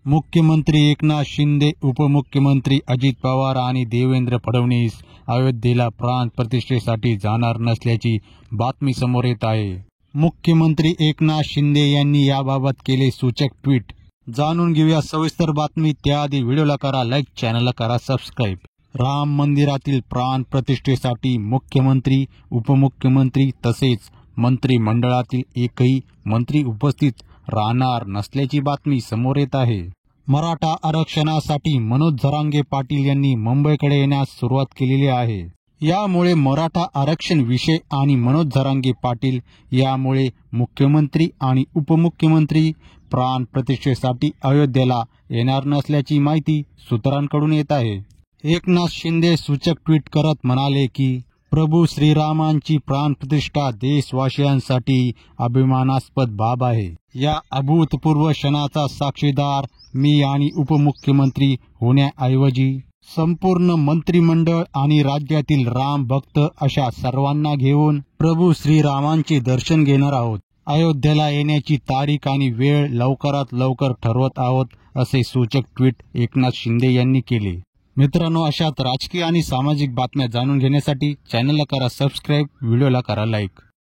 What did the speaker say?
मुख्यमंत्री एकनाथ शिंदे, उपमुख्यमंत्री अजित पवार आणि देवेंद्र फडणवीस अयोध्येला प्राण प्रतिष्ठेसाठी जाणार नसल्याची बातमी समोर येत आहे. मुख्यमंत्री एकनाथ शिंदे यांनी याबाबत केले सूचक ट्विट. जाणून घेऊया सविस्तर बातमी. त्याआधी व्हिडिओला करा लाईक, चॅनलला करा सबस्क्राईब. राम मंदिरातील प्राण प्रतिष्ठेसाठी मुख्यमंत्री, उपमुख्यमंत्री तसेच मंत्रिमंडळातील एकही मंत्री उपस्थित राहणार नसल्याची बातमी समोर येत आहे. मराठा आरक्षणासाठी मनोज जरांगे पाटील यांनी मुंबईकडे येण्यास सुरुवात केलेली आहे. यामुळे मराठा आरक्षण विषय आणि मनोज जरांगे पाटील यामुळे मुख्यमंत्री आणि उपमुख्यमंत्री प्राण प्रतिष्ठेसाठी अयोध्येला येणार नसल्याची माहिती सूत्रांकडून येत आहे. एकनाथ शिंदे सूचक ट्विट करत म्हणाले की प्रभू श्रीरामांची प्राणप्रतिष्ठा देशवासियांसाठी अभिमानास्पद बाब आहे. या अभूतपूर्व क्षणाचा साक्षीदार मी आणि उपमुख्यमंत्री होण्याऐवजी संपूर्ण मंत्रिमंडळ आणि राज्यातील राम भक्त अशा सर्वांना घेऊन प्रभू श्रीरामांचे दर्शन घेणार आहोत. अयोध्येला येण्याची तारीख आणि वेळ लवकरात लवकर ठरवत आहोत, असे सूचक ट्विट एकनाथ शिंदे यांनी केले. मित्रांनो, अशाच राजकीय आणि सामाजिक बातम्या जाणून घेण्यासाठी चॅनलला करा सबस्क्राईब, व्हिडिओला करा लाईक.